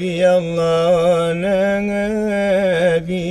Nabi Allah Nabi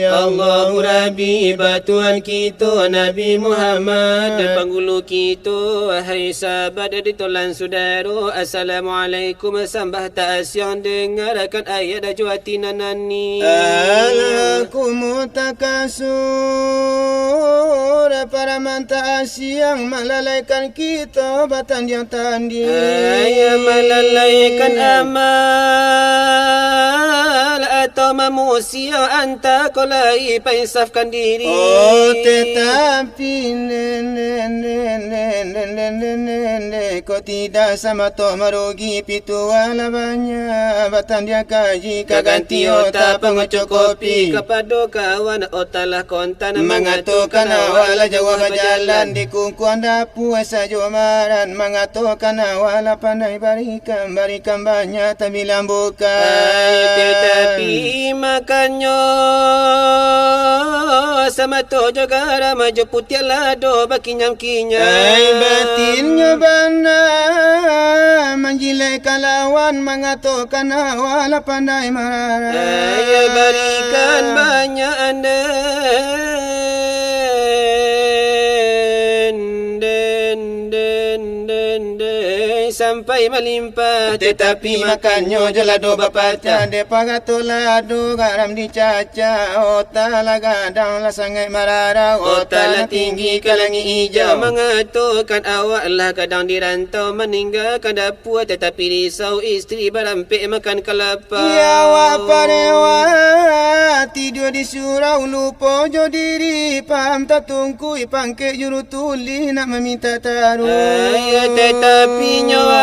Allahu Rabbi, batuan kita Nabi Muhammad, dan penggulu kita, wahai sahabat dan ditolan saudara, Assalamualaikum, sambah ta'asyang dengarkan ayat dan juhati nanani. Alakum takasur, para manta asyang melalaikan kita batan yang tandi. Ayat melalaikan amal atau manusia anta kolai pensafkan diri. Oh tetapi kau tidak sama tok merugi pitu wala banyak batan dia kaji kaganti otak pengucuk kopi kepada kawan otalah kontan mengatakan awala jawab jalan di kungkuan dapu saja maran mengatakan awala pandai barikan banyak tak bilang bukan. Tetapi makanya sama tu juga ramai je putih lado bakinyam-kinyam. Batinnya bana menjilaikan lawan mengatakan awala pandai marah. Berikan banyak anda sampai melimpah, tetapi makannya je lado bapacah depa kata lado garam dicaca otalah gadang lah sangat marara otalah tinggi ke langit hijau mengatakan awak lah kadang dirantau meninggalkan dapur tetapi risau isteri berampik makan kelapa. Ya awak parewa tidur di surau lupa jo diri paham tak tungkui pangkit juru tuli nak meminta taruh. Tetapi awak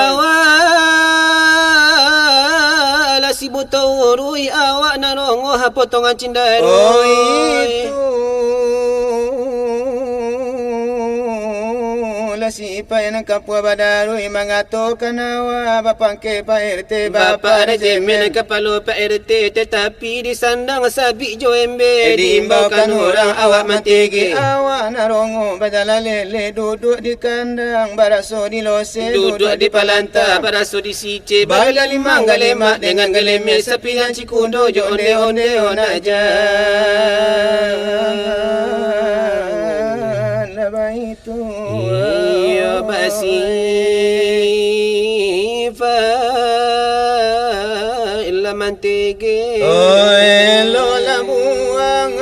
lah si buta urui awak narongoh potongan cindaru. Oh itu lah si ipai nak kapua badarui mengatakan awak bapangke Pak RT bapa ada jemen kepala Pak RT tetapi disandang sabik jo embe diimbaukan orang awak mantigi awak narongo badala lele duduk di kandang baraso di lose duduk di palanta baraso di sice bala limang galemak dengan geleme sepingan cikundo jo onde-onde onaja itu ya basifa illa mantege oh elo la buang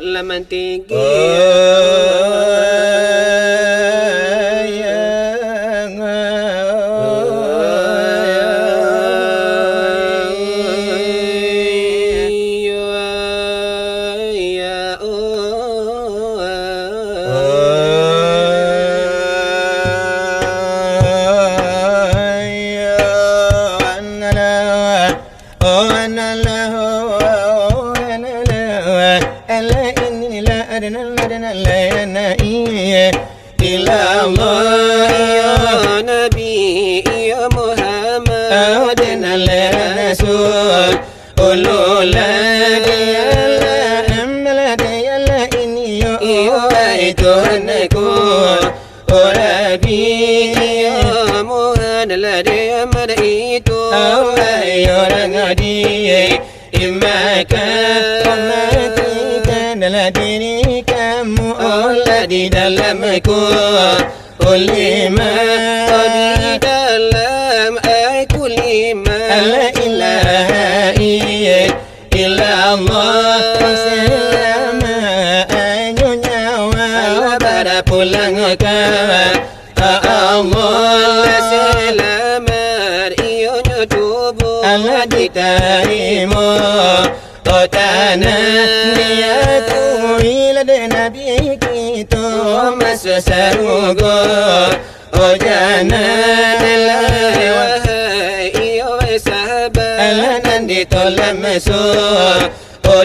Laman tinggi di dalamku ulima di dalam aku lima la ilaha illallah selama anyo nyawa pada pulang ke Allah selamat ionyo tubuh Allah diterima tanah niatku ila nabi kita masuk sarugo jangan wahai iyo sahabat alanan ditolak masuk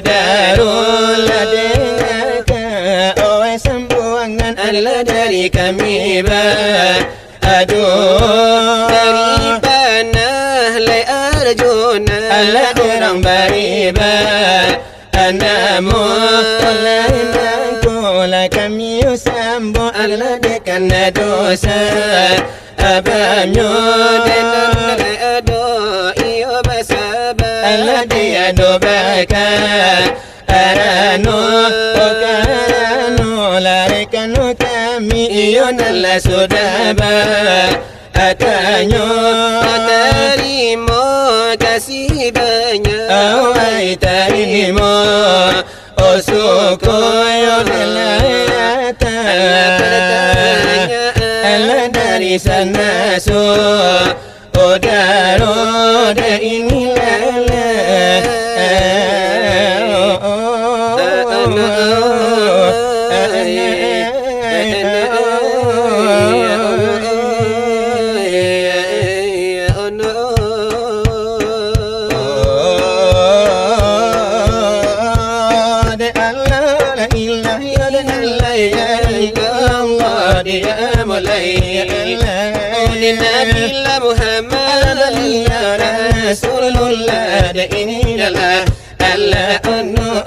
darul dengarkan sambuangan Allah dari kami aduh dari panah lai arjuna Allah orang beribadah namun lain kami sambo Allah dekan dosa abamyo dan ado iyo basaba Allah dia dobaka arano okarano larekano kami iyo nalla sudaba akanyo tarimo kasih banyak awai tarimo osuko yo delata ala dari sana so odaro de inilala Nabilah Muhammad Rasulullah da ini adalah Allah an-nur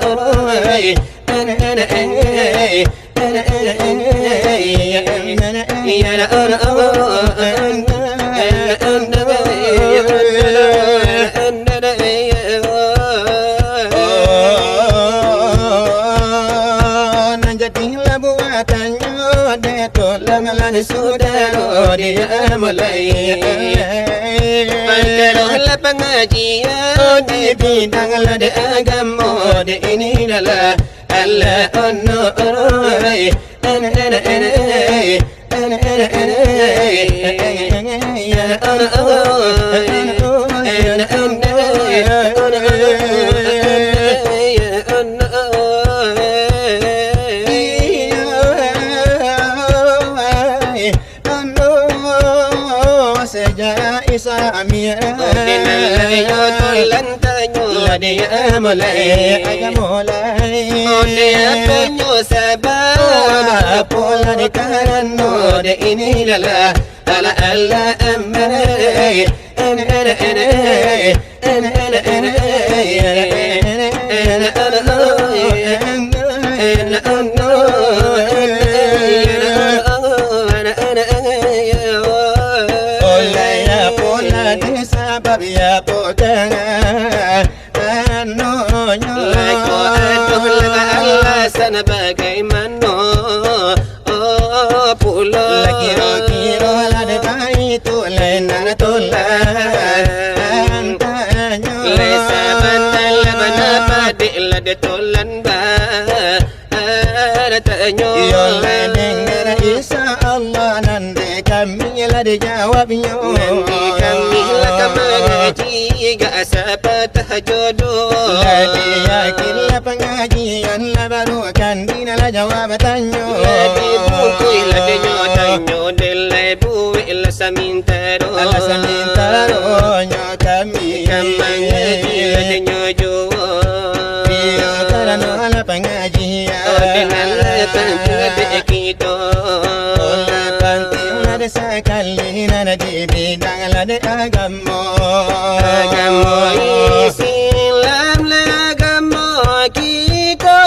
jadilah buatannya Detulangan saudara dia mulai Perkerohlah pengajian di bidang lada agama di ini adalah Allah an-nur Islamiyah dia mulai dia penyu sabar pola di karano de ini adalah ala Allah amai ya potanga anonya ko aduh Allah sana bagaimana pulo kira-kira la de bai tu lena tolan ada tolan tanya. Ya dengar insya Allah nanti kami lah dijawabnya. Nanti kami lah mengaji gak siapa tahajudul. Ladi yakin lah pengajian lah baru kan dina lah jawab tanya. Ladi buku lah tanya delai buik lah samintaro. Allah samintaronya kami mengaji lah tanya jawab. Biar kerana lah pengajian. Dengan lah pengajian kita. Olah penting ada sekali nada di bidang ada agama. Agama Islam lah agama kita.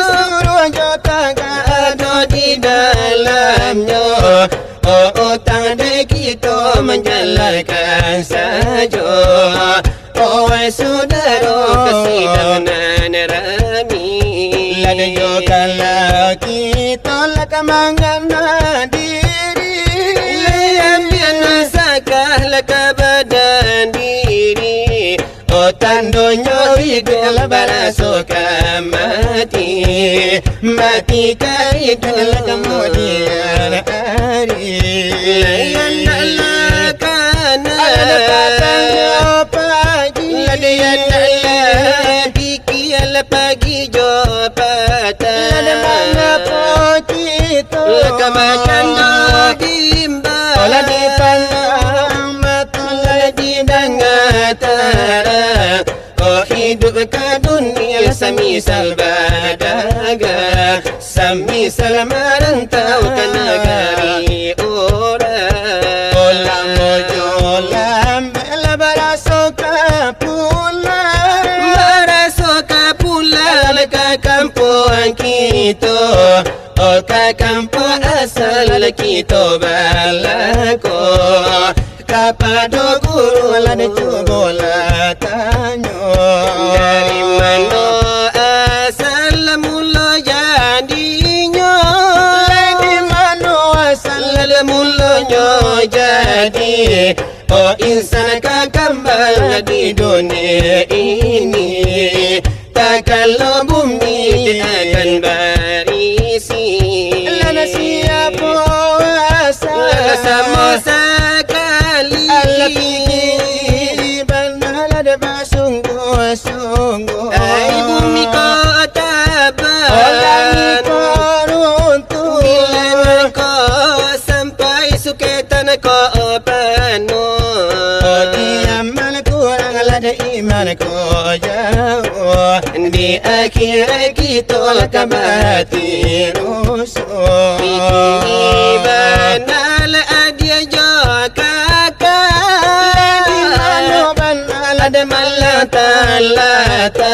Suruh jota ada di dalamnya. Oh tanda kita menjalankan saja. Oh saudara kasih dengan rami. Lada jokalah kita lah kemangana diri. Ambil nasakah ke badan diri. Oh tandonya hidup barasuka mati. Mati kaidah kemudian hari. Layan Allah kana Ada katanya pagi. Layan Allah pikir pagi jopatan. Ada mana pun kita Kemakan dimba. Olah dipandang mata lagi dengar tara. Oh hidup ke dunia semisal berdagang. Semisal merantau ke negeri orang. Olah mojolam bela barasuka pulang. Barasuka pulang ke kampung kita. Oh ke kampung asal kita balako. Kepada guru lah cuba lah tanya. Dari mana asal mula jadinya? Dari mana asal mulanya jadi? Oh insan kekambal di dunia ini. Tak kalau bumi akan berisi. Lana siapa asal sama sekali. Allah fikir benar ada bersungguh-sungguh. Ai bumi kau taban. Orang koruntuh. Bila kau sampai suketan kau penuh. Oh diamal kurang ada iman kau jauh. Di akhir kita kembali rusuh. Ini benar adia kakak. Di mana benar ada malata-lata.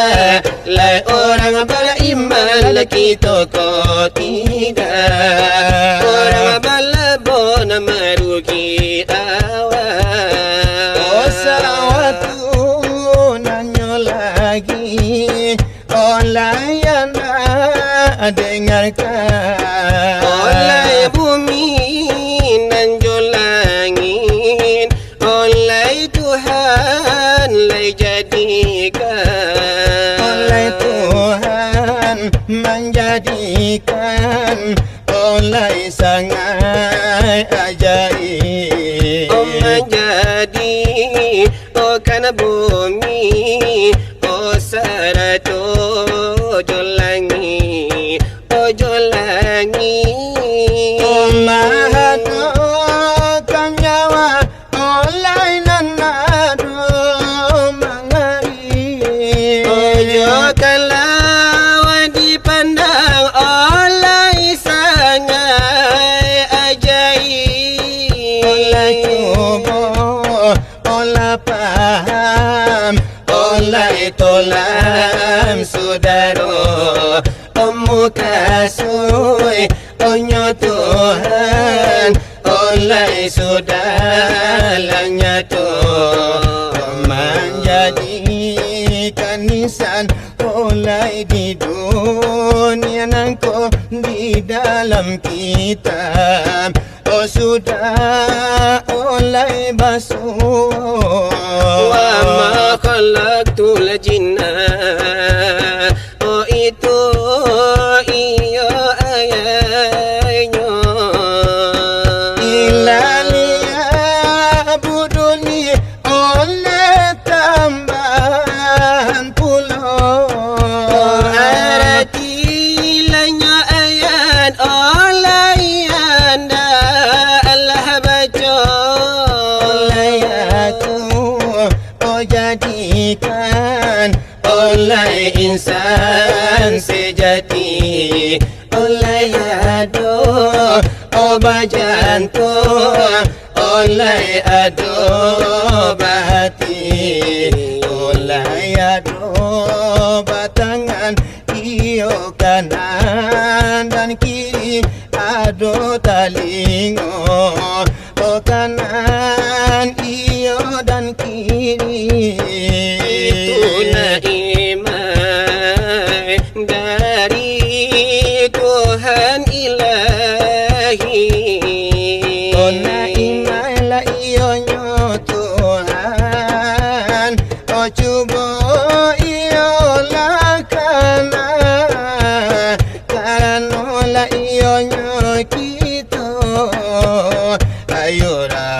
Lai orang beriman kita kau tidak. Orang balabon merugi awal. Oh sawatu nanya lagi. Oh layana dengarkan. Oleh bumi dan langit. Oleh Tuhan lay jadikan. Oleh Tuhan menjadikan. Oleh sangat ajaib. Oh menjadi oh kan bumi. Oh sarato jolangi. Oh jolangi. Oh mahatu kan nyawa. Oleh nanado mangari. Oh kalau dipandang oleh sangat ajaib. Olah cuba, olah paham, olah tolam saudara. Muka sui, onyo Tuhan, olah saudaranya Tuhan. Menjadikan insan oleh di dunia nangko di dalam kitab. Oh sudah oleh basuh. Wa ma khalaqtul jinna kau jadikan oleh insan sejati. Oleh ado obat jantung, oleh ado hati, oleh ado batangan iyo kanan dan kiri, ado talingo oh kanan iyo dan kiri. Itulah iman dari Tuhan Ilahi. Ona imailah ionyo Tuhan, oh cuba iolah karena ionyo kita. Ayora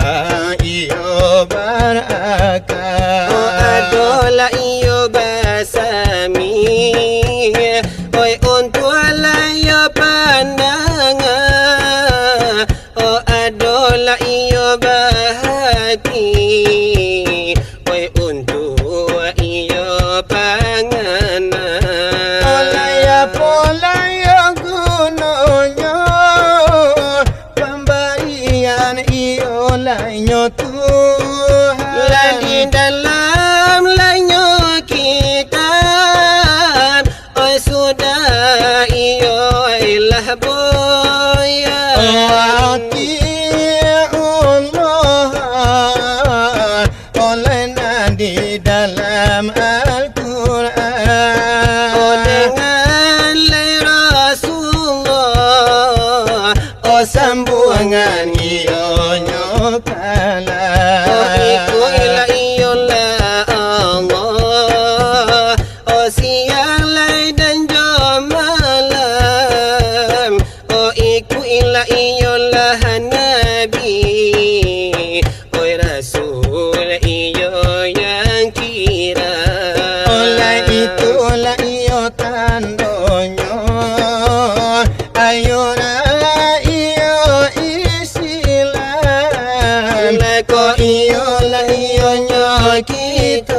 iyo barakah. Oh adola iyo basami, oi untuala iyo pandangan. Oh adola iyo bahati, oi untua iyo panganan. Olaya polaya gunanya, pemberian iolanya Tuhan. Lagi dalam lanyo kita, oi sudah iyo ilah boya. Hati Allah oleh di dalam Al-Quran. Oh dengan lay Rasulullah, Oh sambungan ionyo kalah. oh iku ila iyolah Allah. Oh siang lay dan jam malam, oh iku ila iyolah Nabi, oi Rasul iyo yang kira. Oleh itulah iyo tandonyo, ayora iyo Islam. Ko iyolah ionyo kita,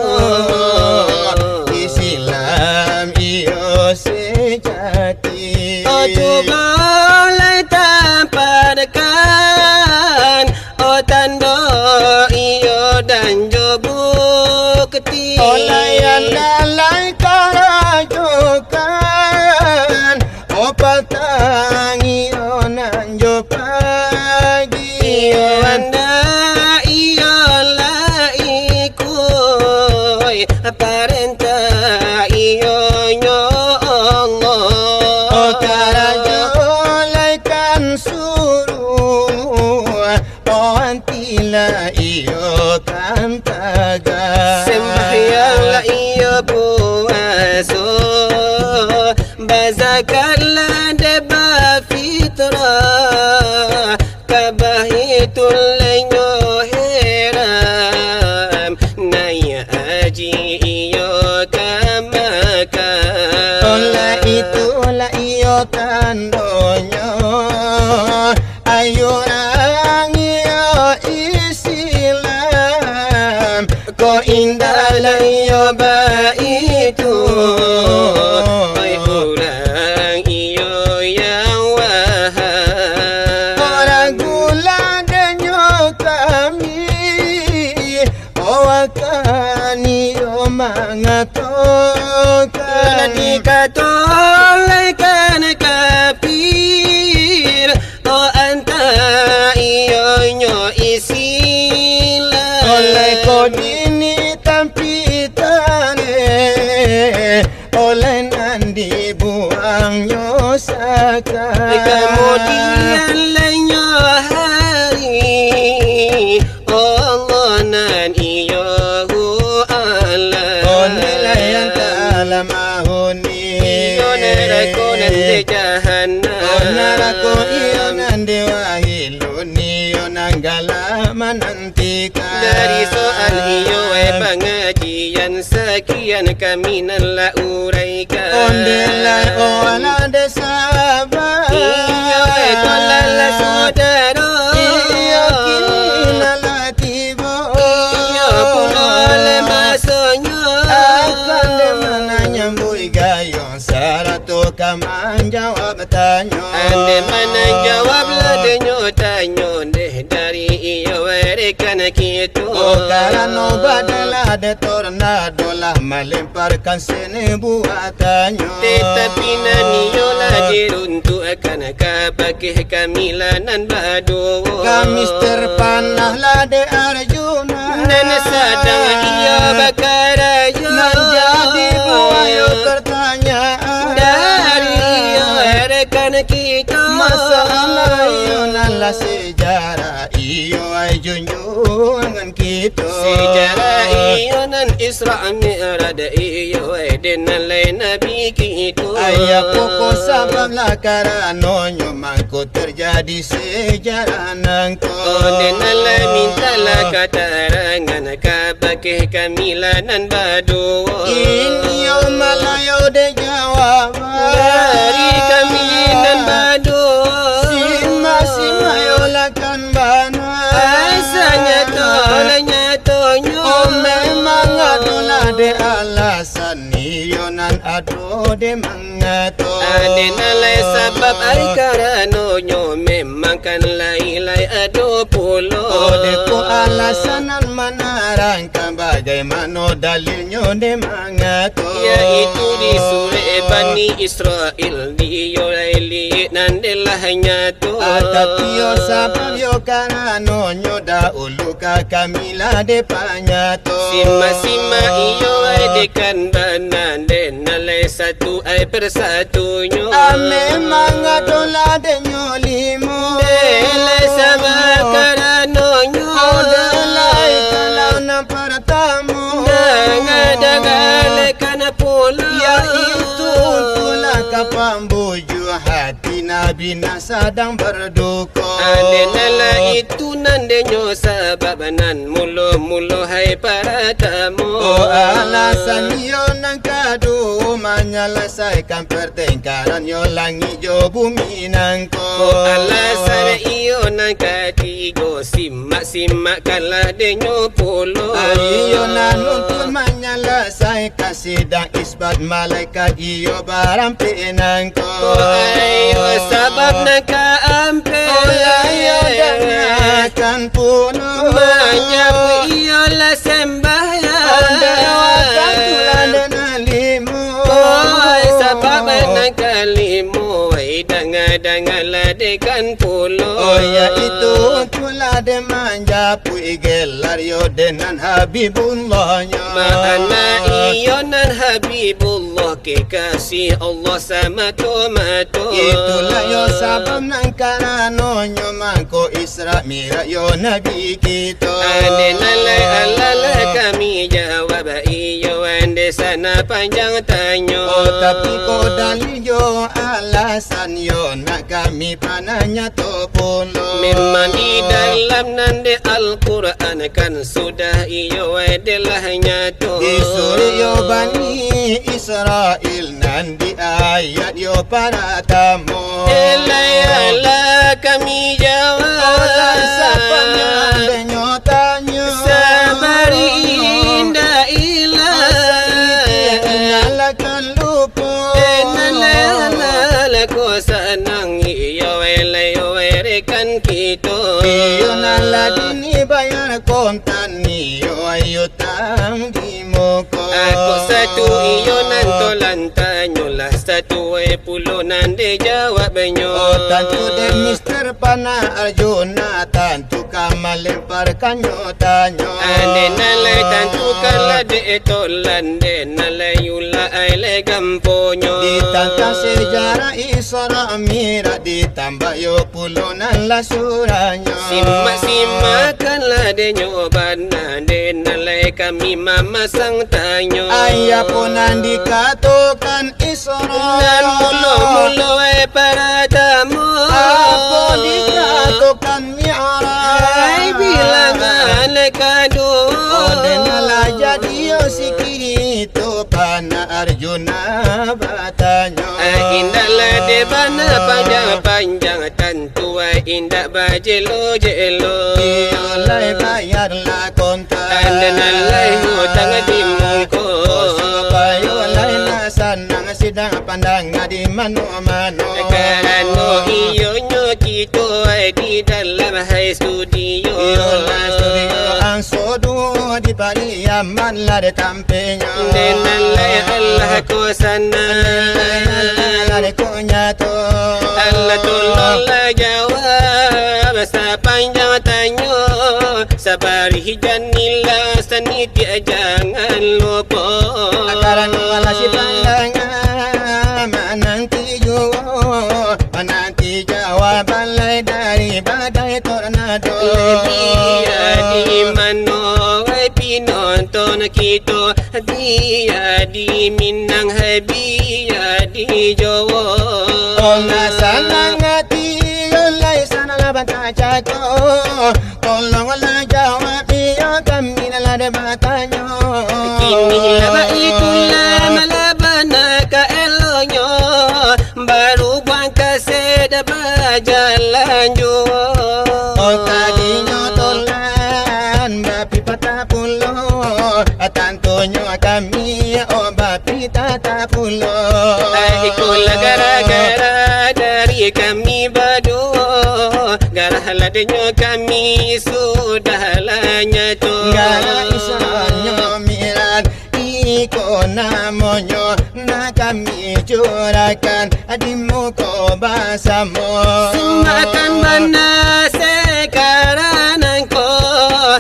Islam iyo sejati. Oh cuba lay tamparkan, oh tanda iyo dan jo bukti. Oleh andalai karajokan, oh patang iyo nanjo pagi. Iyo anda iyo la ikoy parenta iyo nyo Allah. Oh karajolai kan suruh, oh antila iyo kan taga. Sembahyang la iyo puaso, bazakat la deba fitrah, kabahitul lenyo heram, naya aji iyo kamakan. Oleh itulah iyo tandonyo, ayurang iyo Islam. Ko indahlah iyo baitu, Oi orang iyo yang wahab. orang gula denyo kami, akan iyo mengatokan. Dikatolaikan kafir, oh anta iyo nyo isilah. Oleh ko dini tampitane, oleh nandi buangnya sakai. Kemudian lainnya hari, oh Allah nan iyo Allah. Oleh layan kalamahuni, Iyo nerako nanti jahannam. oh narako iyo nandi wahiluni, iyo nanggalaman nanti Dari soal iyo pengajian sekian kami nala uraikan. Ondelai olah desabar, Iyo tolala saudara. iyo kini nala tiba, Iyo pulo lemas Ade mana jawablah denyo tanyo deh dari iyo rekan kita. Karena badalah de tornado lah melemparkan seni buatannya. Tetapi naniyo lah diruntukkan pakai kamilanan badu. Kamis terpanah lah de Arjuna. Dan sadang ia bakar aja. Menjadi buaya pertanyaan dari iyo rekan kita. Masalah iyo nalah sejarah iyo ay junjungan kita. Sejarah iyo nan Isra Mi'raj iyo dengan lain Nabi kita. Ayah pokok sabab lah karanonyo mangko terjadi sejarah nangko. Dengan lain mintalah keterangan pakai kamilanan badu. Ini yo malayo de jawab dari kamilanan badu. Sima yo lakan bana. Asalnya tolanya tonyo. Memang adolah de alasan iyo nan ado de mangato. Adenalai sebab ay karanonyo memang kan lai-lai ado pulo. De ko alasanan manarangkan bagaimana dalilnya de mangato. Yaitu di surah Bani Israel diyo laili nandelah nyato. Tapi yo sabab yo karanonyo dahulu kamila de panyato. Sima iyo ay dekan banan denalai satu ay persatunya. Memang adolah de nyolimo. Delai sabab karanonyo. Delai kalau nampak tamu. Dengar kana pula. Yaitu pula kapambuju hati Nabi sedang berduka. Adenala itu nandenyo sabab nan mulu-mulu hai para tamu. Alasan yo nang kadu menyelesaikan pertengkaran yo langit yo bumi nangko. Alasan iyo nang katigo simak kalah denyo polo. Iyo nan untuk menyelesaikan sidang isbat malaikat iyo barang pinangko. Ayo sabab nak ampe. Ayo dengarkan puno. Menyapu iyo lah sembahyang. Dewakan tulah denalimu. Sabab nak kalimu. Dengar dekan pulo. Itu tulah de manjapu gelar yo dengan Habibullahnya. Mana iyo nan Habibullah kekasih Allah sama tomato. Itulah yo sabab nang karanonyo mangko Isra Mi'raj yo Nabi kita. Adenalai alala kami jawab iyo ande sana panjang tanyo. Tapi ko dalil yo alasan yo nak kami pananya topulo. Memang di dalam nande Al-Quran kan sudah iyo adalah nyato. Di surah yo Bani Israel nanti ayat yo para tamu. Elai kami jawab. Sapanya denyo tanyo. Sabari indah ilah. Nalakan lupa. Nalala ko sanang iyo elai rekan kita. Iyo naladini bayar kontan iyo ayo tang di moko. Aku satu iyo nantolan tanyo lah satu pulo nande jawabnya. Tantu de Mister Pana Arjuna tantu kamal lemparkan yo tanyo. Ande nalai tantu kala de tolan de nalai yula aile gamponyo. Ditantang sejarah Isra Mi'raj ditambah yo pulo nan lasuranya. Simak-simakkanlah de nyobana de nalai kami mamasang tanyo. Ayah pun nan dikatakan Isra. Dan mulu-mulu para tamu. Apa dikatakan Mi'raj. Hai bilangan kado. Denalah jadi yo sikiri itu Pana Arjuna batanya. Indahlah de bana panjang-panjang tantu indah bajelo-jelo. Iolai bayarlah kontan. Andanalai hutang di muko. Supaya olai na sanang sidang pandang di mano-mano. Kerana iyonyo kita di dalam high studio. Yolah studio ang sodu di pariaman lah de tampenya. Denalai Allah ko sana. Allah de ko nyato. Allah tolonglah jawab sepanjang tanya. Sabari hijanilah saniti jangan lupa. Karena Allah si pandangan menanti menanti jawaban lai dari badai tornado. Dia di mana penonton kita, dia di Minang, dia di Jawa. Allah sanang hati, Allah sanang bantah jago. Tolonglah jawab dia kami dalam debatannya. Kini laba itulah malabana ka elonyo, baru buang kased berjalan jua. Oh tadinya tolan bapi patah pulau, tantonya kami oh bapi tatap pulau. Ikulah gara-gara dari kami berdua, gara haladnya kami sudah nyatu. Gara isanya miran iko namanya na kami curahkan di muka bahasamu. Semakan mana sekarang engkau,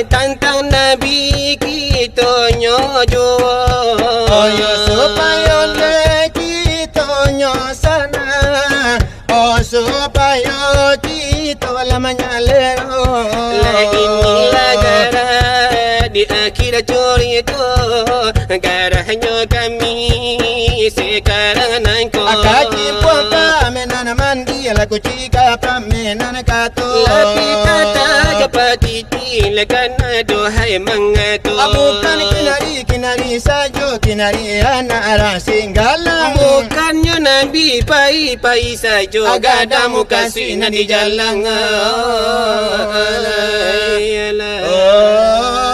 tantang Nabi kita nyojua. Oh ya supaya kita nyosana, oh supaya kita lamanya lero. Inilah gara di akhir cerita, gara hanya kami sekarang engkau. Akaji pun pamenan mandi laku jika pamenan kato. Tapi kata kepati tilakan dohai mengatu. Bukan kinari saja kinari anak rasinggala. Bukannya Nabi pai saja gadamu kasih di jalan. Oh